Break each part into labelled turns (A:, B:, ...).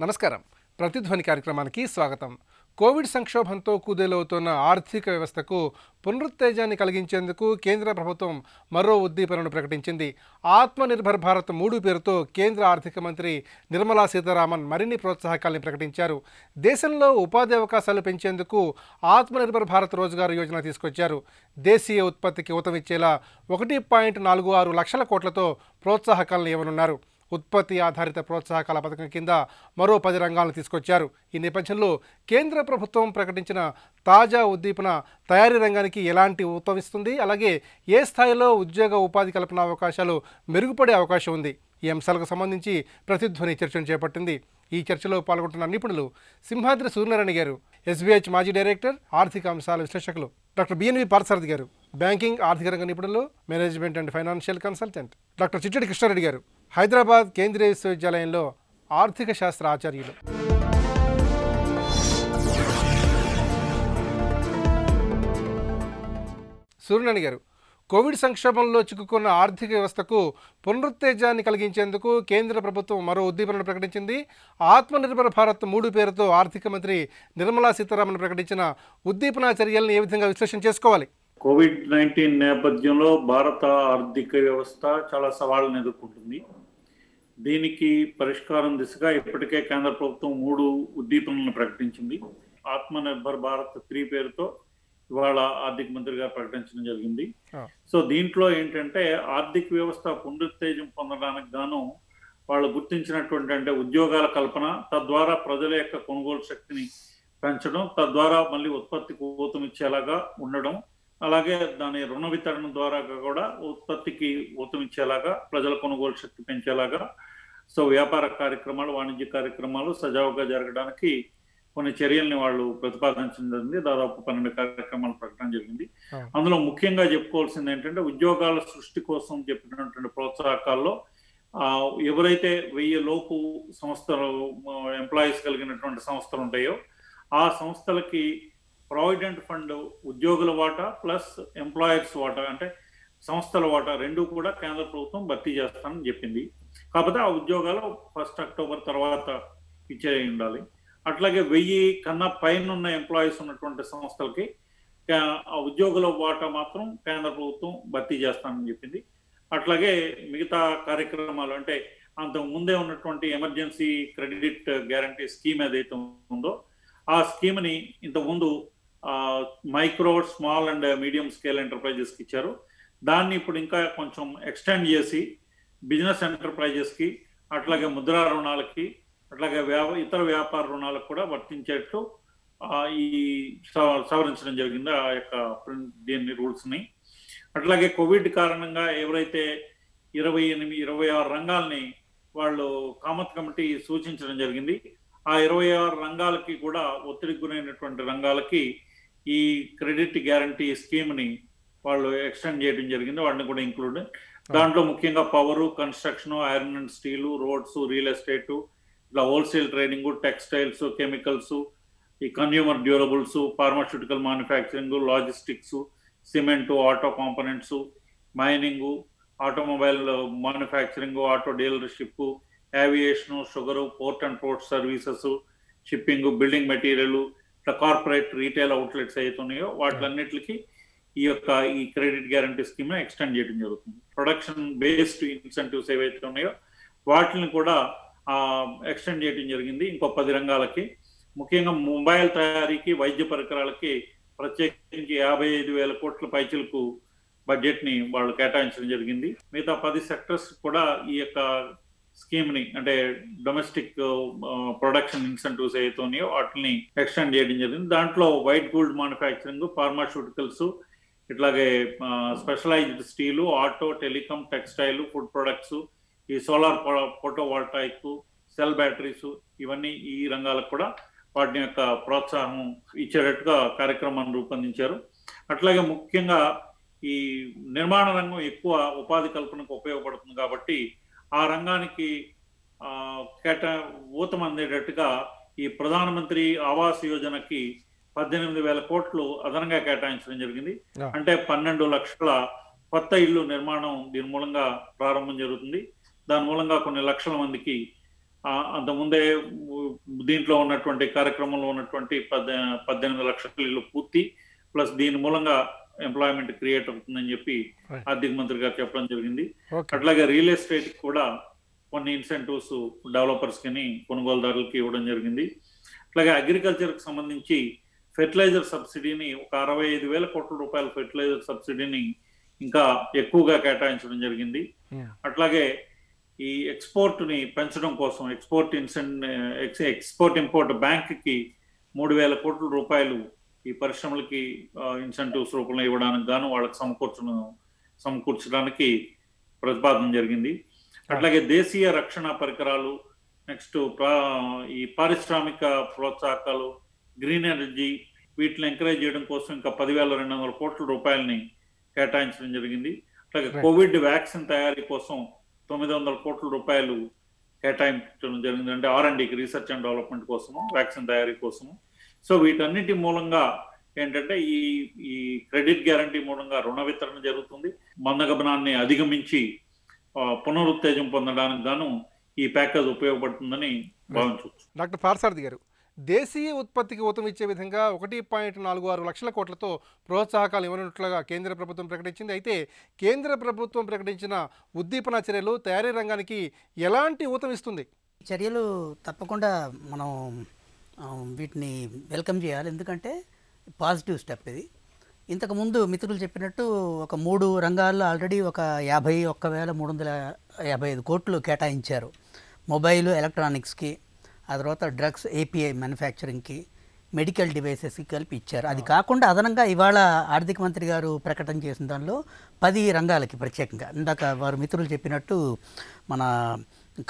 A: నమస్కారం. ప్రతిధ్వని కార్యక్రమానికి స్వాగతం. కోవిడ్ సంక్షోభంతో కుదేలవుతున్న ఆర్థిక వ్యవస్థకు పునరుత్తేజాన్ని కలిగించేందుకు కేంద్ర ప్రభుత్వం మరో ఉద్దీపనను ప్రకటించింది. ఆత్మనిర్భర్ భారత్ 3 పేరుతో కేంద్ర ఆర్థిక మంత్రి నిర్మలా సీతారామన్ మరిన్ని ప్రోత్సాహకాల్ని ప్రకటించారు. దేశంలో ఉపాధి అవకాశాలు పెంచేందుకు ఆత్మనిర్భర్ భారత్ రోజ్గార్ యోజన తీసుకొచ్చారు. దేశీయ ఉత్పత్తికి ఊతమిచ్చేలా 1.46 లక్షల కోట్లతో ప్రోత్సాహకాలను ఇవ్వనున్నారు. ఉత్పత్తి ఆధారిత ప్రోత్సాహకాల పథకం కింద మరో 10 రంగాలను తీసుకొచ్చారు. ఈ నేపథ్యంలో కేంద్ర ప్రభుత్వం ప్రకటించిన తాజా ఉద్దీపన తయారీ రంగానికి ఎలాంటి ఊతమిస్తుంది, అలాగే ఏ స్థాయిలో ఉద్యోగ ఉపాధి కల్పన అవకాశాలు మెరుగుపడే అవకాశం ఉంది, ఈ అంశాలకు సంబంధించి ప్రతిధ్వని చర్చను చేపట్టింది. ఈ చర్చలో పాల్గొంటున్న నిపుణులు సింహాద్రి సూర్యనారాయణ గారు, ఎస్బీహెచ్ మాజీ డైరెక్టర్, ఆర్థిక అంశాల విశ్లేషకులు డాక్టర్ బిఎన్వి పార్థసారథి గారు, బ్యాంకింగ్ ఆర్థిక రంగ నిపుణులు, management and financial consultant doctor Chittadi Krishna Reddy గారు, హైదరాబాద్ కేంద్రీయ విశ్వవిద్యాలయంలో ఆర్థిక శాస్త్ర ఆచార్యులు. సూర్యనారాయణ గారు, కోవిడ్ సంక్షోభంలో చిక్కుకున్న ఆర్థిక వ్యవస్థకు పునరుత్తేజాన్ని కలిగించేందుకు కేంద్ర ప్రభుత్వం మరో ఉద్దీపనను ప్రకటించింది. ఆత్మనిర్భర్ భారత్ 3 పేరుతో ఆర్థిక మంత్రి నిర్మలా సీతారామన్ ప్రకటించిన ఉద్దీపన చర్యలను ఏ విధంగా విశ్లేషణ చేసుకోవాలి?
B: కోవిడ్-19 నేపథ్యంలో భారత ఆర్థిక వ్యవస్థ చాలా సవాళ్ళను ఎదుర్కొంటుంది. దీనికి పరిష్కారం దిశగా ఇప్పటికే కేంద్ర ప్రభుత్వం 3 ఉద్దీపనలను ప్రకటించింది. ఆత్మనిర్భర్ భారత్ 3 పేరుతో ఇవాళ ఆర్థిక మంత్రి గారు ప్రకటించడం జరిగింది. సో దీంట్లో ఏంటంటే ఆర్థిక వ్యవస్థ పునరుత్తేజం పొందడానికి గాను వాళ్ళు గుర్తించినటువంటి అంటే ఉద్యోగాల కల్పన, తద్వారా ప్రజల యొక్క కొనుగోలు శక్తిని పెంచడం, తద్వారా మళ్ళీ ఉత్పత్తికి ఊతమిచ్చేలాగా ఉండడం, అలాగే దాని రుణ వితరణ ద్వారా కూడా ఉత్పత్తికి ఊతమిచ్చేలాగా, ప్రజల కొనుగోలు శక్తి పెంచేలాగా, సో వ్యాపార కార్యక్రమాలు, వాణిజ్య కార్యక్రమాలు సజావుగా జరగడానికి కొన్ని చర్యల్ని వాళ్ళు ప్రతిపాదించడం జరిగింది. దాదాపు 12 కార్యక్రమాలు ప్రకటన జరిగింది. అందులో ముఖ్యంగా చెప్పుకోవాల్సింది ఏంటంటే ఉద్యోగాల సృష్టి కోసం చెప్పినటువంటి ప్రోత్సాహకాల్లో ఎవరైతే 1000 లోపు సంస్థలు ఎంప్లాయీస్ కలిగినటువంటి సంస్థలు ఉంటాయో ఆ సంస్థలకి ప్రావిడెంట్ ఫండ్ ఉద్యోగుల వాటా ప్లస్ ఎంప్లాయర్స్ వాటా అంటే సంస్థల వాటా 2 కూడా కేంద్ర ప్రభుత్వం భర్తీ చేస్తానని చెప్పింది. కాకపోతే ఆ ఉద్యోగాలు 1 అక్టోబర్ తర్వాత ఇచ్చే ఉండాలి. అట్లాగే 1000 కన్నా పైన ఉన్న ఎంప్లాయీస్ ఉన్నటువంటి సంస్థలకి ఆ ఉద్యోగుల వాటా మాత్రం కేంద్ర ప్రభుత్వం భర్తీ చేస్తానని చెప్పింది. అట్లాగే మిగతా కార్యక్రమాలు అంటే అంతకు ముందే ఉన్నటువంటి ఎమర్జెన్సీ క్రెడిట్ గ్యారంటీ స్కీమ్ ఏదైతే ఉందో ఆ స్కీమ్ని ఇంతకుముందు micro, small and medium scale ఎంటర్ప్రైజెస్కి ఇచ్చారు. దాన్ని ఇప్పుడు ఇంకా కొంచెం ఎక్స్టెండ్ చేసి బిజినెస్ ఎంటర్ప్రైజెస్కి, అట్లాగే ముద్రా రుణాలకి, అట్లాగే ఇతర వ్యాపార రుణాలకు కూడా వర్తించేట్లు ఈ సవరించడం జరిగింది ఆ యొక్క దీన్ని రూల్స్ని. అట్లాగే కోవిడ్ కారణంగా ఎవరైతే 26 రంగాల్ని వాళ్ళు కామత్ కమిటీ సూచించడం జరిగింది, ఆ 26 రంగాలకి కూడా ఒత్తిడికి గురైనటువంటి రంగాలకి ఈ క్రెడిట్ గ్యారంటీ స్కీమ్ని వాళ్ళు ఎక్స్టెండ్ చేయడం జరిగింది. వాటిని కూడా ఇంక్లూడ్ దాంట్లో ముఖ్యంగా power, construction, iron and steel, roads, real estate, ఇట్లా హోల్సేల్ ట్రేడింగ్, టెక్స్టైల్స్, కెమికల్స్, ఈ consumer durables, pharmaceutical manufacturing, logistics, cement, auto components, mining, automobile manufacturing, auto dealership, aviation, sugar, port and port services, shipping, building material, ఇట్లా corporate retail outlets అవుతున్నాయో వాటిలన్నిటికీ ఈ credit guarantee scheme extend చేయడం జరుగుతుంది. Production based incentives ఏవైతే ఉన్నాయో వాటిని కూడా ఎక్స్టెండ్ చేయడం జరిగింది ఇంకో 10 రంగాలకి. ముఖ్యంగా మొబైల్ తయారీకి, వైద్య పరికరాలకి ప్రత్యేకించి 55,000 కోట్ల పైచిలకు బడ్జెట్ని వాళ్ళు కేటాయించడం జరిగింది. మిగతా 10 సెక్టర్స్ కూడా ఈ యొక్క స్కీమ్ని అంటే డొమెస్టిక్ ప్రొడక్షన్ ఇన్సెంటివ్స్ ఏవైతే ఉన్నాయో వాటిని ఎక్స్టెండ్ చేయడం జరిగింది. దాంట్లో వైట్ గోల్డ్ మ్యానుఫ్యాక్చరింగ్, ఫార్మాస్యూటికల్స్, ఇట్లాగే specialised steel, auto, telecom, textile, food products, ఈ సోలార్ ఫోటోవాల్టాయిక్, సెల్ బ్యాటరీస్, ఇవన్నీ ఈ రంగాలకు కూడా వాటి యొక్క ప్రోత్సాహం ఇచ్చేటట్టుగా కార్యక్రమాన్ని రూపొందించారు. అట్లాగే ముఖ్యంగా ఈ నిర్మాణ రంగం ఎక్కువ ఉపాధి కల్పనకు ఉపయోగపడుతుంది కాబట్టి ఆ రంగానికి ఊతం అందేటట్టుగా ఈ ప్రధానమంత్రి ఆవాస్ యోజనకి 18,000 కోట్లు అదనంగా కేటాయించడం జరిగింది. అంటే 12 లక్షల కొత్త ఇల్లు నిర్మాణం దీని మూలంగా ప్రారంభం జరుగుతుంది. దాని మూలంగా కొన్ని లక్షల మందికి అంతకుముందే దీంట్లో ఉన్నటువంటి కార్యక్రమంలో ఉన్నటువంటి 18 లక్షల ఇళ్ళు పూర్తి, ప్లస్ దీని మూలంగా ఎంప్లాయ్మెంట్ క్రియేట్ అవుతుందని చెప్పి ఆర్థిక మంత్రి గారు చెప్పడం జరిగింది. అట్లాగే రియల్ ఎస్టేట్ కూడా కొన్ని ఇన్సెంటివ్స్ డెవలపర్స్ కి కొనుగోలుదారులకి ఇవ్వడం జరిగింది. అట్లాగే అగ్రికల్చర్ కి సంబంధించి ఫెర్టిలైజర్ సబ్సిడీని ఒక 65,000 కోట్ల రూపాయల ఫెర్టిలైజర్ సబ్సిడీని ఇంకా ఎక్కువగా కేటాయించడం జరిగింది. అట్లాగే ఈ ఎక్స్పోర్ట్ ని పెంచడం కోసం ఎక్స్పోర్ట్ ఇంపోర్ట్ బ్యాంక్ కి 3,000 కోట్ల రూపాయలు ఈ పరిశ్రమలకి ఇన్సెంటివ్స్ రూపంలో ఇవ్వడానికి గాను వాళ్ళకి సమకూర్చడానికి ప్రతిపాదన జరిగింది. అట్లాగే దేశీయ రక్షణ పరికరాలు, నెక్స్ట్ ఈ పారిశ్రామిక ప్రోత్సాహకాలు, గ్రీన్ ఎనర్జీ, వీటిని ఎంకరేజ్ చేయడం కోసం ఇంకా 10,200 కోట్ల రూపాయలని కేటాయించడం జరిగింది. అట్లాగే కోవిడ్ వ్యాక్సిన్ తయారీ కోసం 900 కోట్ల రూపాయలు కేటాయించడం జరిగింది. అంటే R&Dకి, రీసెర్చ్ అండ్ డెవలప్మెంట్ కోసము, వ్యాక్సిన్ తయారీ కోసము. సో వీటన్నిటి మూలంగా ఏంటంటే ఈ క్రెడిట్ గ్యారంటీ మూలంగా రుణ వితరణ జరుగుతుంది. మందగమనాన్ని అధిగమించి పునరుత్తేజం పొందడానికి గాను ఈ ప్యాకేజ్ ఉపయోగపడుతుందని భావించవచ్చు.
A: డాక్టర్ పార్సారథి గారు, దేశీయ ఉత్పత్తికి ఊతమిచ్చే విధంగా 1.46 లక్షల కోట్లతో ప్రోత్సాహకాలు ఇవ్వనున్నట్లుగా కేంద్ర ప్రభుత్వం ప్రకటించింది. అయితే కేంద్ర ప్రభుత్వం ప్రకటించిన ఉద్దీపన చర్యలు తయారీ రంగానికి ఎలాంటి ఊతమిస్తుంది?
C: చర్యలు తప్పకుండా మనం వీటిని వెల్కమ్ చేయాలి. ఎందుకంటే పాజిటివ్ స్టెప్ ఇది. ఇంతకుముందు మిత్రులు చెప్పినట్టు ఒక 3 రంగాల్లో ఆల్రెడీ ఒక 51,355 కోట్లు కేటాయించారు. మొబైల్ ఎలక్ట్రానిక్స్కి, ఆ తర్వాత డ్రగ్స్ API మ్యానుఫ్యాక్చరింగ్కి, మెడికల్ డివైసెస్కి కలిపి ఇచ్చారు. అది కాకుండా అదనంగా ఇవాళ ఆర్థిక మంత్రి గారు ప్రకటన చేసిన దానిలో 10 రంగాలకి ప్రత్యేకంగా, ఇందాక వారు మిత్రులు చెప్పినట్టు మన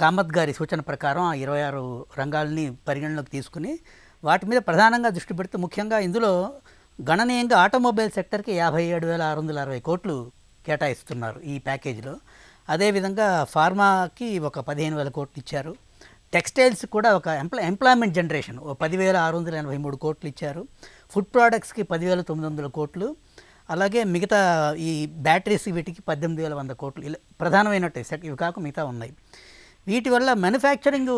C: కామత్ గారి సూచన ప్రకారం 26 రంగాలని పరిగణలోకి తీసుకుని వాటి మీద ప్రధానంగా దృష్టి పెడుతూ ముఖ్యంగా ఇందులో గణనీయంగా ఆటోమొబైల్ సెక్టర్కి 57,660 కోట్లు కేటాయిస్తున్నారు ఈ ప్యాకేజీలో. అదేవిధంగా ఫార్మాకి ఒక 15,000 కోట్లు ఇచ్చారు. టెక్స్టైల్స్ కూడా ఒక ఎంప్లాయ్మెంట్ జనరేషన్ 10,683 కోట్లు ఇచ్చారు. ఫుడ్ ప్రోడక్ట్స్కి 10,900 కోట్లు, అలాగే మిగతా ఈ బ్యాటరీస్ వీటికి 18,100 కోట్లు. ఇలా ప్రధానమైనట్టు సెట్ ఇవి కాక మిగతా ఉన్నాయి. వీటి వల్ల మ్యానుఫ్యాక్చరింగ్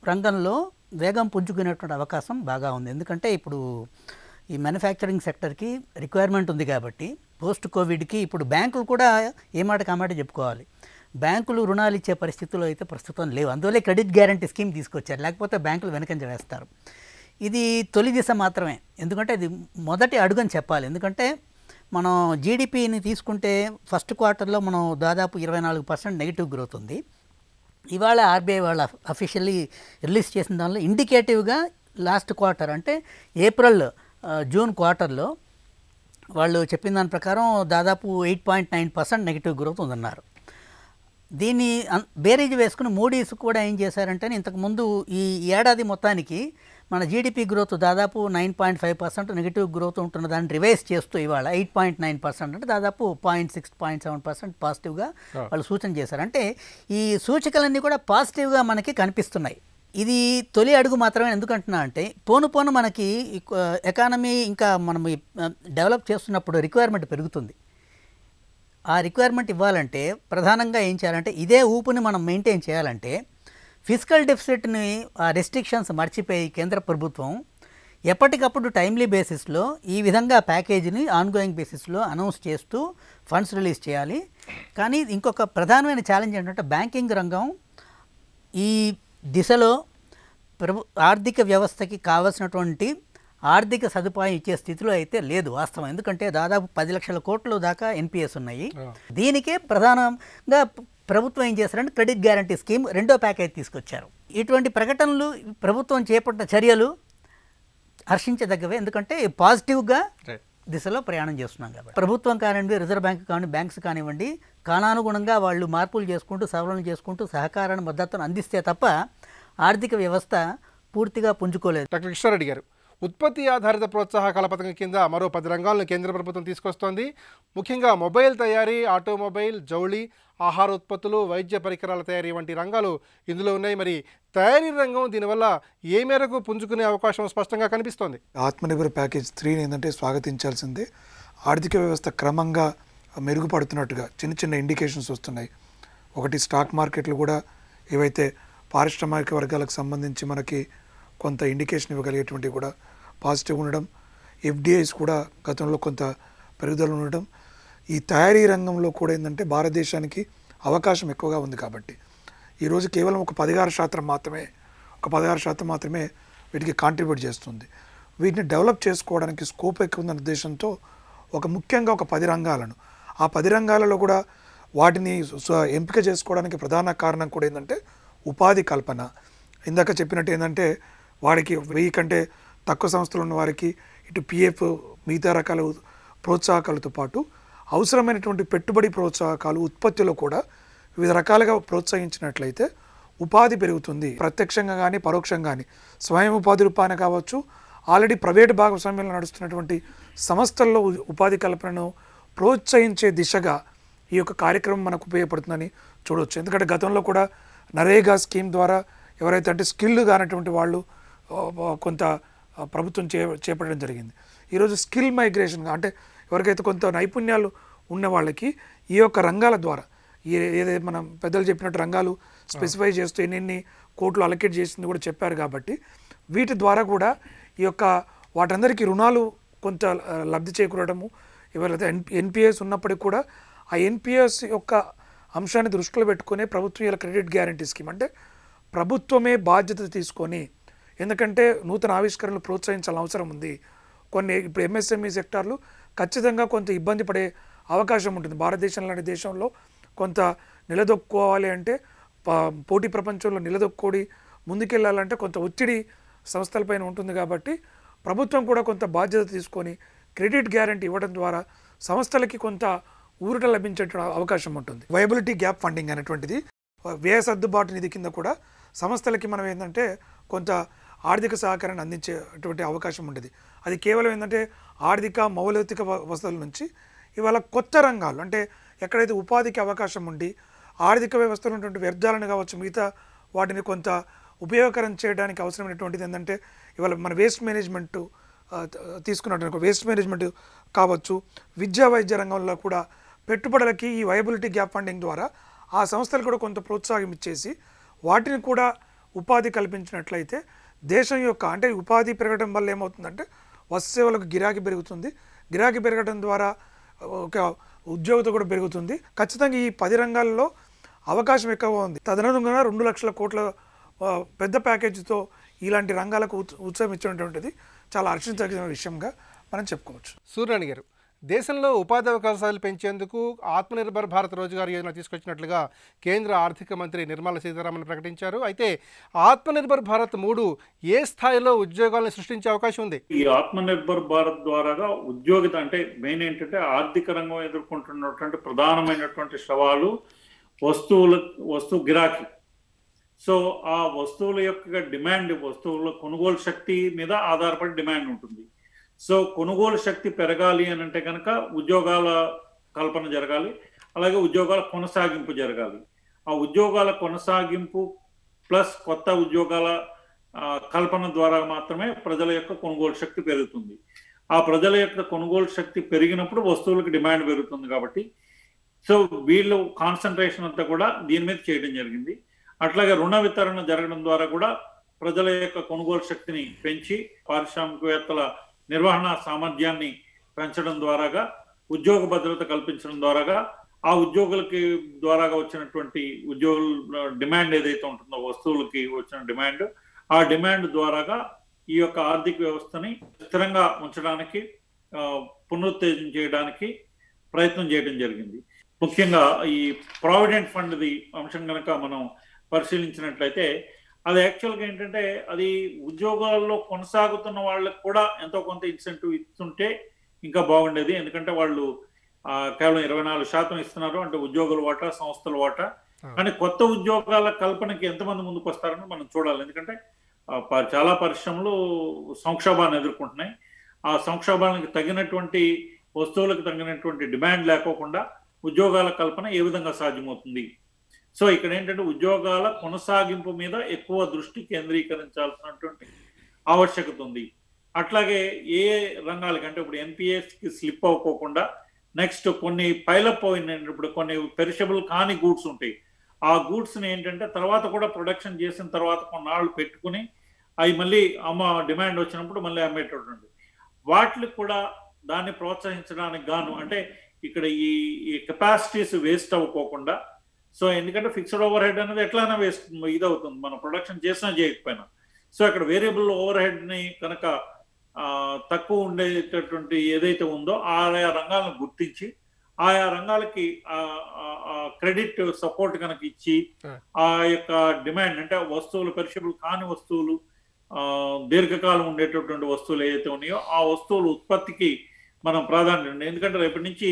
C: రంగంలో వేగం పుంజుకునేటువంటి అవకాశం బాగా ఉంది. ఎందుకంటే ఇప్పుడు ఈ మ్యానుఫ్యాక్చరింగ్ సెక్టర్కి రిక్వైర్మెంట్ ఉంది కాబట్టి పోస్ట్ కోవిడ్కి ఇప్పుడు బ్యాంకులు కూడా ఏ మాట కామాట చెప్పుకోవాలి. బ్యాంకులు రుణాలు ఇచ్చే పరిస్థితుల్లో అయితే ప్రస్తుతం లేవు. అందువల్లే క్రెడిట్ గ్యారంటీ స్కీమ్ తీసుకొచ్చారు, లేకపోతే బ్యాంకులు వెనకంజ వేస్తారు. ఇది తొలి దిశ మాత్రమే, ఎందుకంటే ఇది మొదటి అడుగని చెప్పాలి. ఎందుకంటే మనం జీడిపిని తీసుకుంటే ఫస్ట్ క్వార్టర్లో మనం దాదాపు 24% నెగిటివ్ గ్రోత్ ఉంది. ఇవాళ RBI వాళ్ళ అఫీషియల్లీ రిలీజ్ చేసిన దానిలో ఇండికేటివ్గా లాస్ట్ క్వార్టర్ అంటే ఏప్రిల్-జూన్ క్వార్టర్లో వాళ్ళు చెప్పిన దాని ప్రకారం దాదాపు 8.9% నెగిటివ్ గ్రోత్ ఉందన్నారు. దీన్ని బేరీజ్ వేసుకుని మోడీస్ కూడా ఏం చేశారంటే ఇంతకుముందు ఈ ఏడాది మొత్తానికి మన జీడిపి గ్రోత్ దాదాపు 9.5% నెగిటివ్ గ్రోత్ ఉంటున్న దాన్ని రివైజ్ చేస్తూ ఇవాళ 8.9% అంటే దాదాపు 0.6-0.7% పాజిటివ్గా వాళ్ళు సూచన చేశారు. అంటే ఈ సూచికలన్నీ కూడా పాజిటివ్గా మనకి కనిపిస్తున్నాయి. ఇది తొలి అడుగు మాత్రమే. ఎందుకంటున్నా అంటే పోను మనకి ఎకానమీ ఇంకా మనం డెవలప్ చేస్తున్నప్పుడు రిక్వైర్మెంట్ పెరుగుతుంది. ఆ రిక్వైర్మెంట్ ఇవ్వాలంటే ప్రధానంగా ఏం చేయాలంటే ఇదే ఊపుని మనం మెయింటైన్ చేయాలంటే ఫిజికల్ డెఫిసిట్ని ఆ రెస్ట్రిక్షన్స్ మర్చిపోయి కేంద్ర ప్రభుత్వం ఎప్పటికప్పుడు టైమ్లీ బేసిస్లో ఈ విధంగా ప్యాకేజీని ఆన్గోయింగ్ బేసిస్లో అనౌన్స్ చేస్తూ ఫండ్స్ రిలీజ్ చేయాలి. కానీ ఇంకొక ప్రధానమైన ఛాలెంజ్ ఏంటంటే బ్యాంకింగ్ రంగం ఈ దిశలో ఆర్థిక వ్యవస్థకి కావాల్సినటువంటి ఆర్థిక సదుపాయం ఇచ్చే స్థితిలో అయితే లేదు వాస్తవం. ఎందుకంటే దాదాపు 10 లక్షల కోట్ల దాకా NPS ఉన్నాయి. దీనికే ప్రధానంగా ప్రభుత్వం ఏం చేశారంటే క్రెడిట్ గ్యారంటీ స్కీమ్ రెండో ప్యాకేజ్ తీసుకొచ్చారు. ఇటువంటి ప్రకటనలు ప్రభుత్వం చేపట్టిన చర్యలు హర్షించదగ్గవే. ఎందుకంటే పాజిటివ్గా దిశలో ప్రయాణం చేస్తున్నాం కాబట్టి ప్రభుత్వం కానివ్వండి, రిజర్వ్ బ్యాంక్ కానివ్వండి, బ్యాంక్స్ కానివ్వండి కాలానుగుణంగా వాళ్ళు మార్పులు చేసుకుంటూ సవరణలు చేసుకుంటూ సహకారాన్ని మద్దతును అందిస్తే తప్ప ఆర్థిక వ్యవస్థ పూర్తిగా పుంజుకోలేదు.
A: డాక్టర్ కృష్ణారెడ్డి గారు, ఉత్పత్తి ఆధారిత ప్రోత్సాహకాల పథకం కింద మరో 10 రంగాలను కేంద్ర ప్రభుత్వం తీసుకొస్తోంది. ముఖ్యంగా మొబైల్ తయారీ, ఆటోమొబైల్, జౌళి, ఆహార ఉత్పత్తులు, వైద్య పరికరాల తయారీ వంటి రంగాలు ఇందులో ఉన్నాయి. మరి తయారీ రంగం దీనివల్ల ఏ మేరకు పుంజుకునే అవకాశం స్పష్టంగా కనిపిస్తోంది?
D: ఆత్మనిర్భర్ ప్యాకేజ్ 3 ఏంటంటే స్వాగతించాల్సిందే. ఆర్థిక వ్యవస్థ క్రమంగా మెరుగుపడుతున్నట్టుగా చిన్న ఇండికేషన్స్ వస్తున్నాయి. ఒకటి స్టాక్ మార్కెట్లు కూడా ఏవైతే పారిశ్రామిక వర్గాలకు సంబంధించి మనకి కొంత ఇండికేషన్ ఇవ్వగలిగేటువంటి కూడా పాజిటివ్ ఉండడం, ఎఫ్డిఐస్ కూడా గతంలో కొంత పెరుగుదల ఉండడం, ఈ తయారీ రంగంలో కూడా ఏంటంటే భారతదేశానికి అవకాశం ఎక్కువగా ఉంది. కాబట్టి ఈరోజు కేవలం ఒక 16% మాత్రమే వీటికి కాంట్రిబ్యూట్ చేస్తుంది. వీటిని డెవలప్ చేసుకోవడానికి స్కోప్ ఎక్కువ ఉందన్న ఉద్దేశంతో ముఖ్యంగా ఒక 10 రంగాలను, ఆ 10 రంగాలలో కూడా వాటిని ఎంపిక చేసుకోవడానికి ప్రధాన కారణం కూడా ఏంటంటే ఉపాధి కల్పన. ఇందాక చెప్పినట్టు ఏంటంటే వాడికి 1000 కంటే తక్కువ సంస్థలు ఉన్న వారికి ఇటు పిఎఫ్, మిగతా రకాల ప్రోత్సాహకాలతో పాటు అవసరమైనటువంటి పెట్టుబడి ప్రోత్సాహకాలు ఉత్పత్తిలో కూడా వివిధ రకాలుగా ప్రోత్సహించినట్లయితే ఉపాధి పెరుగుతుంది. ప్రత్యక్షంగా కానీ పరోక్షంగా కానీ స్వయం ఉపాధి రూపాన కావచ్చు, ఆల్రెడీ ప్రైవేటు భాగస్వామ్యంలో నడుస్తున్నటువంటి సంస్థల్లో ఉపాధి కల్పనను ప్రోత్సహించే దిశగా ఈ యొక్క కార్యక్రమం మనకు ఉపయోగపడుతుందని చూడవచ్చు. ఎందుకంటే గతంలో కూడా నరేగా స్కీమ్ ద్వారా ఎవరైతే అంటే స్కిల్ కానటువంటి వాళ్ళు కొంత ప్రభుత్వం చేపట్టడం జరిగింది. ఈరోజు స్కిల్ మైగ్రేషన్గా అంటే ఎవరికైతే కొంత నైపుణ్యాలు ఉన్న వాళ్ళకి ఈ యొక్క రంగాల ద్వారా ఏదైతే మనం పెద్దలు చెప్పినట్టు రంగాలు స్పెసిఫై చేస్తూ ఎన్ని కోట్లు అలొకేట్ చేసింది కూడా చెప్పారు. కాబట్టి వీటి ద్వారా కూడా ఈ యొక్క వాటందరికీ రుణాలు కొంత లబ్ధి చేకూరడము, ఎవరైతే ఎన్పిఎస్ ఉన్నప్పటికీ కూడా ఆ ఎన్పిఎస్ యొక్క అంశాన్ని దృష్టిలో పెట్టుకునే ప్రభుత్వం ఇలా క్రెడిట్ గ్యారంటీ స్కీమ్ అంటే ప్రభుత్వమే బాధ్యత తీసుకొని, ఎందుకంటే నూతన ఆవిష్కరణలు ప్రోత్సహించాల్సిన అవసరం ఉంది. కొన్ని ఇప్పుడు ఎంఎస్ఎంఈ సెక్టార్లు ఖచ్చితంగా కొంత ఇబ్బంది పడే అవకాశం ఉంటుంది. భారతదేశం లాంటి దేశంలో కొంత నిలదొక్కుకోవాలి అంటే, పోటీ ప్రపంచంలో నిలదొక్కుని ముందుకెళ్ళాలంటే కొంత ఒత్తిడి సంస్థలపైన ఉంటుంది. కాబట్టి ప్రభుత్వం కూడా కొంత బాధ్యత తీసుకొని క్రెడిట్ గ్యారంటీ ఇవ్వడం ద్వారా సంస్థలకి కొంత ఊరట లభించే అవకాశం ఉంటుంది. వైబిలిటీ గ్యాప్ ఫండింగ్ అనేటువంటిది వ్యయ సర్దుబాటు నిధి కింద కూడా సంస్థలకి మనం ఏంటంటే కొంత ఆర్థిక సహకారాన్ని అందించేటువంటి అవకాశం ఉంటుంది. అది కేవలం ఏంటంటే ఆర్థిక మౌలిక వసతుల నుంచి ఇవాళ కొత్త రంగాలు అంటే ఎక్కడైతే ఉపాధికి అవకాశం ఉండి ఆర్థిక వ్యవస్థలో ఉన్నటువంటి వ్యర్థాలను కావచ్చు, మిగతా వాటిని కొంత ఉపయోగకరం చేయడానికి అవసరమైనటువంటిది ఏంటంటే ఇవాళ మన వేస్ట్ మేనేజ్మెంట్ తీసుకున్నట్టు వేస్ట్ మేనేజ్మెంట్ కావచ్చు, విద్యా వైద్య రంగంలో కూడా పెట్టుబడులకి ఈ వైబిలిటీ గ్యాప్ ఫండింగ్ ద్వారా ఆ సంస్థలు కూడా కొంత ప్రోత్సాహం ఇచ్చేసి వాటిని కూడా ఉపాధి కల్పించినట్లయితే దేశం యొక్క అంటే ఉపాధి పెరగడం వల్ల ఏమవుతుందంటే వస్తు సేవలకు గిరాకీ పెరుగుతుంది. గిరాకీ పెరగడం ద్వారా ఒక ఉద్యోగత కూడా పెరుగుతుంది. ఖచ్చితంగా ఈ 10 రంగాల్లో అవకాశం ఎక్కువ ఉంది. తదనుగుణంగా 2 లక్షల కోట్ల పెద్ద ప్యాకేజీతో ఇలాంటి రంగాలకు ఉత్సాహం ఇచ్చినటువంటిది చాలా హర్షించదగిన విషయంగా మనం చెప్పుకోవచ్చు.
A: సూర్యనారాయణ గారు, దేశంలో ఉపాధి అవకాశాలు పెంచేందుకు ఆత్మనిర్భర్ భారత్ రోజ్గార్ యోజన తీసుకొచ్చినట్లుగా కేంద్ర ఆర్థిక మంత్రి నిర్మలా సీతారామన్ ప్రకటించారు. అయితే ఆత్మనిర్భర్ భారత్ 3 ఏ స్థాయిలో ఉద్యోగాలను సృష్టించే అవకాశం ఉంది?
B: ఈ ఆత్మనిర్భర్ భారత్ ద్వారాగా ఉద్యోగిత అంటే మెయిన్ ఏంటంటే ఆర్థిక రంగం ఎదుర్కొంటున్నటువంటి ప్రధానమైనటువంటి సవాలు వస్తువు గిరాకీ. సో ఆ వస్తువుల యొక్క డిమాండ్, వస్తువుల కొనుగోలు శక్తి మీద ఆధారపడి డిమాండ్ ఉంటుంది. సో కొనుగోలు శక్తి పెరగాలి అని అంటే కనుక ఉద్యోగాల కల్పన జరగాలి, అలాగే ఉద్యోగాల కొనసాగింపు జరగాలి. ఆ ఉద్యోగాల కొనసాగింపు ప్లస్ కొత్త ఉద్యోగాల కల్పన ద్వారా మాత్రమే ప్రజల యొక్క కొనుగోలు శక్తి పెరుగుతుంది. ఆ ప్రజల యొక్క కొనుగోలు శక్తి పెరిగినప్పుడు వస్తువులకు డిమాండ్ పెరుగుతుంది. కాబట్టి సో వీళ్ళు కాన్సన్ట్రేషన్ అంతా కూడా దీని మీద చేయడం జరిగింది. అట్లాగే రుణ వితరణ జరగడం ద్వారా కూడా ప్రజల యొక్క కొనుగోలు శక్తిని పెంచి పారిశ్రామికవేత్తల నిర్వహణ సామర్థ్యాన్ని పెంచడం ద్వారాగా, ఉద్యోగ భద్రత కల్పించడం ద్వారాగా, ఆ ఉద్యోగులకి ద్వారాగా వచ్చినటువంటి ఉద్యోగుల డిమాండ్ ఏదైతే ఉంటుందో వస్తువులకి వచ్చిన డిమాండ్, ఆ డిమాండ్ ద్వారాగా ఈ యొక్క ఆర్థిక వ్యవస్థని స్థిరంగా ఉంచడానికి, పునరుత్తేజం చేయడానికి ప్రయత్నం చేయడం జరిగింది. ముఖ్యంగా ఈ ప్రావిడెంట్ ఫండ్ది అంశం కనుక మనం పరిశీలించినట్లయితే అది యాక్చువల్గా ఏంటంటే అది ఉద్యోగాల్లో కొనసాగుతున్న వాళ్ళకి కూడా ఎంతో కొంత ఇన్సెంటివ్ ఇస్తుంటే ఇంకా బాగుండేది. ఎందుకంటే వాళ్ళు కేవలం 24% ఇస్తున్నారు అంటే ఉద్యోగుల వాటా, సంస్థల వాటా. కానీ కొత్త ఉద్యోగాల కల్పనకి ఎంతమంది ముందుకు వస్తారని మనం చూడాలి. ఎందుకంటే చాలా పరిశ్రమలు సంక్షోభాన్ని ఎదుర్కొంటున్నాయి. ఆ సంక్షోభానికి తగినటువంటి వస్తువులకు తగినటువంటి డిమాండ్ లేకోకుండా ఉద్యోగాల కల్పన ఏ విధంగా సాధ్యమవుతుంది? సో ఇక్కడ ఏంటంటే ఉద్యోగాల కొనసాగింపు మీద ఎక్కువ దృష్టి కేంద్రీకరించాల్సినటువంటి ఆవశ్యకత ఉంది. అట్లాగే ఏ రంగాలకి అంటే ఇప్పుడు ఎన్పిఎస్కి స్లిప్ అవ్వకోకుండా నెక్స్ట్ కొన్ని పైలప్ అయినప్పుడు కొన్ని పెరిషబుల్ కాని గూడ్స్ ఉంటాయి. ఆ ఆ గూడ్స్ని ఏంటంటే తర్వాత కూడా ప్రొడక్షన్ చేసిన తర్వాత కొన్నాళ్ళు పెట్టుకుని అవి మళ్ళీ డిమాండ్ వచ్చినప్పుడు మళ్ళీ అమ్మేటటువంటి వాటికి కూడా దాన్ని ప్రోత్సహించడానికి గాను అంటే ఇక్కడ ఈ కెపాసిటీస్ వేస్ట్ అవ్వకోకుండా, సో ఎందుకంటే ఫిక్స్డ్ ఓవర్ హెడ్ అనేది ఎట్లయినా వేస్ట్ ఇదవుతుంది మనం ప్రొడక్షన్ చేసినా చేయకపోయినా. సో ఇక్కడ వేరియబుల్ ఓవర్ హెడ్ని కనుక తక్కువ ఉండేటటువంటి ఏదైతే ఉందో ఆయా రంగాలను గుర్తించి ఆయా రంగాలకి క్రెడిట్ సపోర్ట్ కనుక ఇచ్చి ఆ యొక్క డిమాండ్ అంటే వస్తువులు పెరిషబుల్ కాని వస్తువులు దీర్ఘకాలం ఉండేటటువంటి వస్తువులు ఏవైతే ఉన్నాయో ఆ వస్తువుల ఉత్పత్తికి మనం ప్రాధాన్యత. ఎందుకంటే రేపటి నుంచి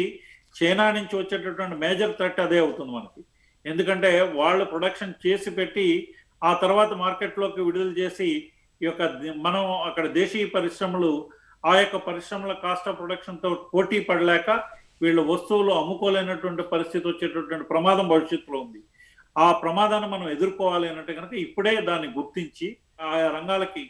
B: చైనా నుంచి వచ్చేటటువంటి మేజర్ థ్రెట్ అదే అవుతుంది మనకి. ఎందుకంటే వాళ్ళు ప్రొడక్షన్ చేసి పెట్టి ఆ తర్వాత మార్కెట్లోకి విడుదల చేసి ఈ యొక్క మనం అక్కడ దేశీయ పరిశ్రమలు ఆ యొక్క పరిశ్రమల కాస్ట్ ఆఫ్ ప్రొడక్షన్తో పోటీ పడలేక వీళ్ళు వస్తువులు అమ్ముకోలేనటువంటి పరిస్థితి వచ్చేటటువంటి ప్రమాదం భవిష్యత్తులో ఉంది. ఆ ప్రమాదాన్ని మనం ఎదుర్కోవాలి అంటే కనుక ఇప్పుడే దాన్ని గుర్తించి ఆయా రంగాలకి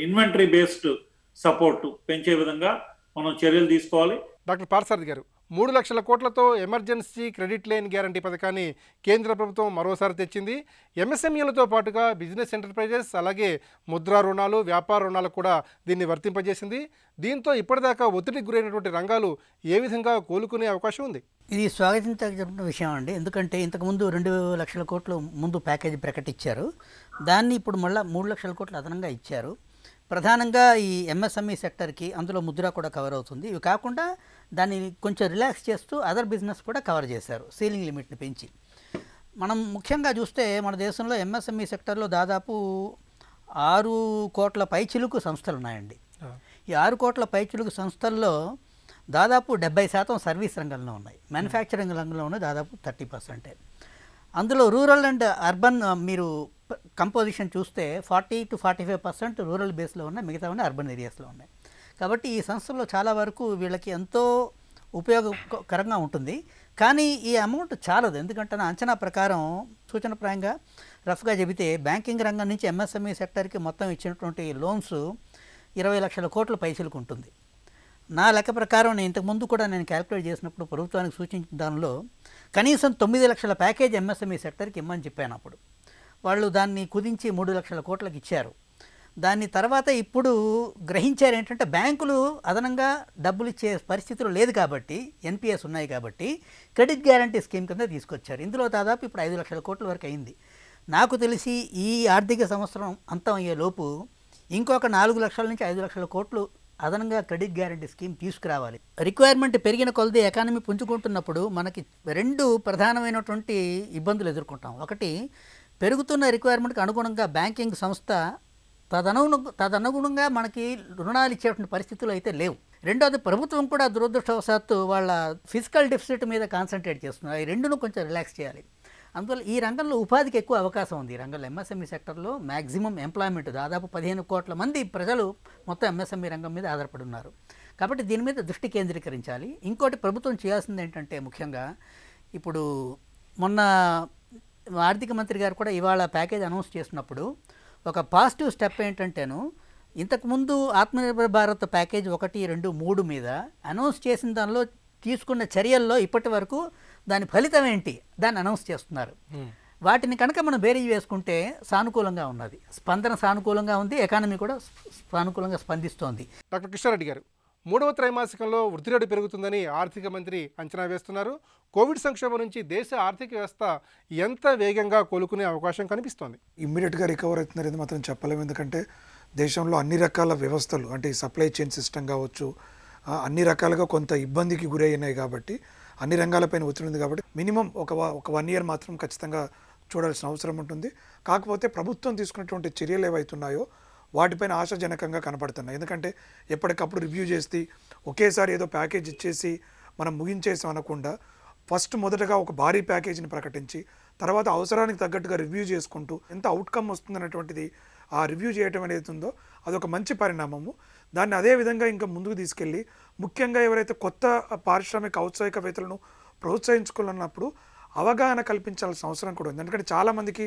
B: ఇన్వెంటరీ బేస్డ్ సపోర్ట్ పెంచే విధంగా మనం చర్యలు తీసుకోవాలి.
A: డాక్టర్ పార్థసారథి గారు, 3 లక్షల కోట్లతో ఎమర్జెన్సీ క్రెడిట్ లైన్ గ్యారంటీ పథకాన్ని కేంద్ర ప్రభుత్వం మరోసారి తెచ్చింది. ఎంఎస్ఎంఈలతో పాటుగా బిజినెస్ ఎంటర్ప్రైజెస్ అలాగే ముద్రా రుణాలు, వ్యాపార రుణాలు కూడా దీన్ని వర్తింపజేసింది. దీంతో ఇప్పటిదాకా ఒత్తిడికి గురైనటువంటి రంగాలు ఏ విధంగా కోలుకునే అవకాశం ఉంది?
C: ఇది స్వాగతించదగిన విషయం అండి. ఎందుకంటే ఇంతకుముందు 2 లక్షల కోట్లు ముందు ప్యాకేజీ ప్రకటించారు. దాన్ని ఇప్పుడు మళ్ళీ 3 లక్షల కోట్లు అదనంగా ఇచ్చారు. ప్రధానంగా ఈ ఎంఎస్ఎంఈ సెక్టర్కి అందులో ముద్ర కూడా కవర్ అవుతుంది. ఇవి కాకుండా దాన్ని కొంచెం రిలాక్స్ చేస్తూ అదర్ బిజినెస్ కూడా కవర్ చేశారు, సీలింగ్ లిమిట్ని పెంచి. మనం ముఖ్యంగా చూస్తే మన దేశంలో ఎంఎస్ఎంఈ సెక్టర్లో దాదాపు 6 కోట్ల పైచిలుకు సంస్థలు ఉన్నాయండి. ఈ 6 కోట్ల పైచిలుకు సంస్థల్లో దాదాపు 70% సర్వీస్ రంగంలో ఉన్నాయి, మ్యానుఫ్యాక్చరింగ్ రంగంలో ఉన్నాయి దాదాపు 30%. అందులో రూరల్ అండ్ అర్బన్ మీరు కంపోజిషన్ చూస్తే 40 to 45% రూరల్ బేస్లో ఉన్నాయి, మిగతా ఉన్నాయి అర్బన్ ఏరియాస్లో ఉన్నాయి. కాబట్టి ఈ సంస్థల్లో చాలా వరకు వీళ్ళకి ఎంతో ఉపయోగకరంగా ఉంటుంది. కానీ ఈ అమౌంట్ చాలదు. ఎందుకంటే నా అంచనా ప్రకారం సూచనప్రాయంగా రఫ్గా చెబితే బ్యాంకింగ్ రంగం నుంచి ఎంఎస్ఎంఈ సెక్టర్కి మొత్తం ఇచ్చినటువంటి లోన్స్ 20 లక్షల కోట్ల పైసలకు ఉంటుంది. నా లెక్క ప్రకారం నేను ఇంతకుముందు కూడా నేను క్యాలిక్యులేట్ చేసినప్పుడు ప్రభుత్వానికి సూచించిన దానిలో కనీసం 9 లక్షల ప్యాకేజ్ ఎంఎస్ఎంఈ సెక్టర్కి ఇమ్మని చెప్పాను. అప్పుడు వాళ్ళు దాన్ని కుదించి 3 లక్షల కోట్లకు ఇచ్చారు. దాని తర్వాత ఇప్పుడు గ్రహించారు ఏంటంటే బ్యాంకులు అదనంగా డబ్బులు ఇచ్చే పరిస్థితులు లేదు కాబట్టి, ఎన్పిఎస్ ఉన్నాయి కాబట్టి క్రెడిట్ గ్యారంటీ స్కీమ్ కింద తీసుకొచ్చారు. ఇందులో దాదాపు ఇప్పుడు 5 లక్షల కోట్ల వరకు అయింది. నాకు తెలిసి ఈ ఆర్థిక సంవత్సరం అంతం అయ్యే లోపు ఇంకొక 4 లక్షల నుంచి 5 లక్షల కోట్లు అదనంగా క్రెడిట్ గ్యారంటీ స్కీమ్ తీసుకురావాలి. రిక్వైర్మెంట్ పెరిగిన కొలది ఎకానమీ పుంజుకుంటున్నప్పుడు మనకి 2 ప్రధానమైనటువంటి ఇబ్బందులు ఎదుర్కొంటాం. ఒకటి, పెరుగుతున్న రిక్వైర్మెంట్కి అనుగుణంగా బ్యాంకింగ్ సంస్థ తదనుగుణంగా మనకి రుణాలు ఇచ్చేటువంటి పరిస్థితులు అయితే లేవు. రెండోది, ప్రభుత్వం కూడా దురదృష్టవశాత్తు వాళ్ళ ఫిజికల్ డెఫిసిట్ మీద కాన్సన్ట్రేట్ చేస్తున్నారు. ఈ రెండును కొంచెం రిలాక్స్ చేయాలి. అందువల్ల ఈ రంగంలో ఉపాధికి ఎక్కువ అవకాశం ఉంది. ఈ రంగంలో ఎంఎస్ఎంఈ సెక్టర్లో మ్యాక్సిమం ఎంప్లాయ్మెంట్ దాదాపు 15 కోట్ల మంది ప్రజలు మొత్తం ఎంఎస్ఎంఈ రంగం మీద ఆధారపడి ఉన్నారు. కాబట్టి దీని మీద దృష్టి కేంద్రీకరించాలి. ఇంకోటి ప్రభుత్వం చేయాల్సింది ఏంటంటే ముఖ్యంగా ఇప్పుడు మొన్న ఆర్థిక మంత్రి గారు కూడా ఇవాళ ప్యాకేజ్ అనౌన్స్ చేసినప్పుడు ఒక పాజిటివ్ స్టెప్ ఏంటంటేను ఇంతకుముందు ఆత్మనిర్భర్ భారత్ ప్యాకేజ్ 1, 2, 3 మీద అనౌన్స్ చేసిన దానిలో తీసుకున్న చర్యల్లో ఇప్పటి వరకు దాని ఫలితం ఏంటి దాన్ని అనౌన్స్ చేస్తున్నారు. వాటిని కనుక మనం బేరీజ్ వేసుకుంటే సానుకూలంగా ఉన్నది, స్పందన సానుకూలంగా ఉంది, ఎకానమీ కూడా సానుకూలంగా స్పందిస్తోంది.
A: డాక్టర్ కృష్ణారెడ్డి గారు, 3వ త్రైమాసికంలో వృద్ధి రేటు పెరుగుతుందని ఆర్థిక మంత్రి అంచనా వేస్తున్నారు. కోవిడ్ సంక్షోభం నుంచి దేశ ఆర్థిక వ్యవస్థ ఎంత వేగంగా కోలుకునే అవకాశం కనిపిస్తోంది?
D: ఇమ్మీడియట్గా రికవర్ అవుతున్నారు ఇది మాత్రం చెప్పలేము. ఎందుకంటే దేశంలో అన్ని రకాల వ్యవస్థలు అంటే సప్లై చైన్ సిస్టమ్ కావచ్చు, అన్ని రకాలుగా కొంత ఇబ్బందికి గురైనాయి కాబట్టి, అన్ని రంగాలపైన ఒత్తిడి ఉంది కాబట్టి మినిమం ఒక 1 year మాత్రం ఖచ్చితంగా చూడాల్సిన అవసరం ఉంటుంది. కాకపోతే ప్రభుత్వం తీసుకున్నటువంటి చర్యలు ఏవైతున్నాయో వాటిపైన ఆశాజనకంగా కనపడుతున్నాయి. ఎందుకంటే ఎప్పటికప్పుడు రివ్యూ చేసి ఒకేసారి ఏదో ప్యాకేజ్ ఇచ్చేసి మనం ముగించేసాం అనకుండా మొదటగా ఒక భారీ ప్యాకేజీని ప్రకటించి తర్వాత అవసరానికి తగ్గట్టుగా రివ్యూ చేసుకుంటూ ఎంత అవుట్కమ్ వస్తుందన్నటువంటిది ఆ రివ్యూ చేయటం అనేది ఉందో అదొక మంచి పరిణామము. దాన్ని అదే విధంగా ఇంకా ముందుకు తీసుకెళ్ళి ముఖ్యంగా ఎవరైతే కొత్త పారిశ్రామిక ఔత్సాహికవేత్తలను ప్రోత్సహించుకోవాలన్నప్పుడు అవగాహన కల్పించాల్సిన అవసరం కూడా ఉంది. ఎందుకంటే చాలామందికి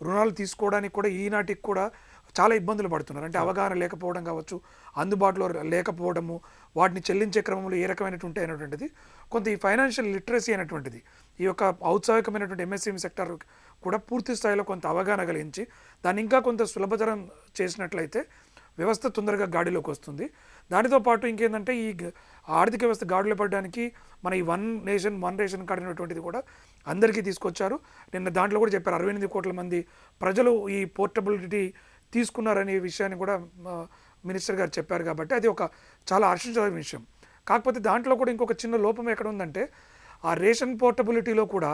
D: రుణాలు తీసుకోవడానికి కూడా ఈనాటికి కూడా చాలా ఇబ్బందులు పడుతున్నారు. అంటే అవగాహన లేకపోవడం కావచ్చు, అందుబాటులో లేకపోవడము, వాటిని చెల్లించే క్రమంలో ఏ రకమైనటువంటి అయినటువంటిది కొంత ఈ ఫైనాన్షియల్ లిటరసీ అయినటువంటిది ఈ యొక్క ఔత్సాహికమైనటువంటి ఎంఎస్ఎంఈ సెక్టర్ కూడా పూర్తి స్థాయిలో కొంత అవగాహన కలిగించి దాన్ని ఇంకా కొంత సులభతరం చేసినట్లయితే వ్యవస్థ తొందరగా గాడిలోకి వస్తుంది. దానితో పాటు ఇంకేంటంటే ఈ ఆర్థిక వ్యవస్థ గాడిలో పడడానికి మన ఈ one nation one ration card అనేటువంటిది కూడా అందరికీ తీసుకొచ్చారు. నిన్న దాంట్లో కూడా చెప్పారు 68 కోట్ల మంది ప్రజలు ఈ పోర్టబిలిటీ తీసుకున్నారనే విషయాన్ని కూడా మినిస్టర్ గారు చెప్పారు. కాబట్టి అది ఒక చాలా హర్షించదగిన విషయం. కాకపోతే దాంట్లో కూడా ఇంకొక చిన్న లోపం ఎక్కడ ఉందంటే ఆ రేషన్ పోర్టబిలిటీలో కూడా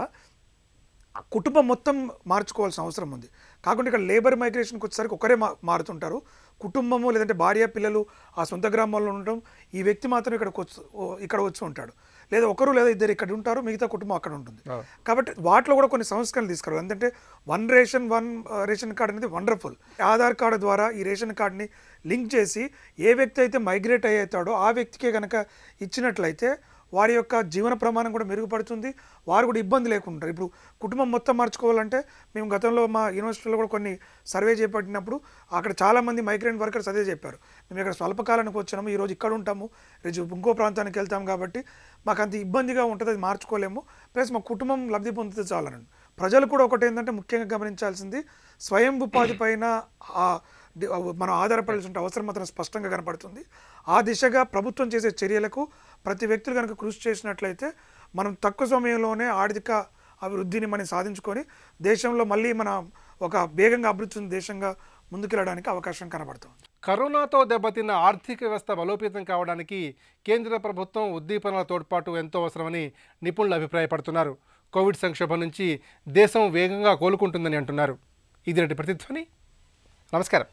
D: కుటుంబం మొత్తం మార్చుకోవాల్సిన అవసరం ఉంది. కాకుండా ఇక్కడ లేబర్ మైగ్రేషన్కి వచ్చేసరికి ఒకరే మారుతుంటారు. కుటుంబము లేదంటే భార్య పిల్లలు ఆ సొంత గ్రామాల్లో ఉండటం, ఈ వ్యక్తి మాత్రం ఇక్కడ వచ్చి ఉంటాడు, లేదా ఒకరు లేదా ఇద్దరు ఇక్కడ ఉంటారు, మిగతా కుటుంబం అక్కడ ఉంటుంది. కాబట్టి వాటిలో కూడా కొన్ని సంస్కరణలు తీసుకురావాలి. ఎందుకంటే వన్ రేషన్ కార్డ్ అనేది వండర్ఫుల్. ఆధార్ కార్డు ద్వారా ఈ రేషన్ కార్డుని లింక్ చేసి ఏ వ్యక్తి అయితే మైగ్రేట్ అయ్యేతాడో ఆ వ్యక్తికే కనుక ఇచ్చినట్లయితే వారి యొక్క జీవన ప్రమాణం కూడా మెరుగుపడుతుంది, వారు కూడా ఇబ్బంది లేకుంటారు. ఇప్పుడు కుటుంబం మొత్తం మార్చుకోవాలంటే మేము గతంలో మా యూనివర్సిటీలో కూడా కొన్ని సర్వే చేపట్టినప్పుడు అక్కడ చాలామంది మైగ్రెంట్ వర్కర్స్ అదే చెప్పారు, మేము ఇక్కడ స్వల్పకాలానికి వచ్చాము, ఈరోజు ఇక్కడ ఉంటాము, రేపు ఇంకో ప్రాంతానికి వెళ్తాం, కాబట్టి మాకు అంత ఇబ్బందిగా ఉంటుంది, అది మార్చుకోలేము, ప్లస్ మా కుటుంబం లబ్ధి పొందితే చాలని. ప్రజలు కూడా ఒకటి ఏంటంటే ముఖ్యంగా గమనించాల్సింది స్వయం ఉపాధి పైన మనం ఆధారపడాల్సిన అవసరం మాత్రం స్పష్టంగా కనపడుతుంది. ఆ దిశగా ప్రభుత్వం చేసే చర్యలకు ప్రతి వ్యక్తులు కనుక కృషి చేసినట్లయితే మనం తక్కువ సమయంలోనే ఆర్థిక అభివృద్ధిని మనం సాధించుకొని దేశంలో మళ్ళీ మన ఒక వేగంగా అభివృద్ధి చెందిన దేశంగా ముందుకెళ్ళడానికి అవకాశం కనబడుతుంది.
A: కరోనాతో దెబ్బతిన్న ఆర్థిక వ్యవస్థ బలోపేతం కావడానికి కేంద్ర ప్రభుత్వం ఉద్దీపనల తోడ్పాటు ఎంతో అవసరమని నిపుణులు అభిప్రాయపడుతున్నారు. కోవిడ్ సంక్షోభం నుంచి దేశం వేగంగా కోలుకుంటుందని అంటున్నారు. ఇది ప్రతిధ్వని. నమస్కారం.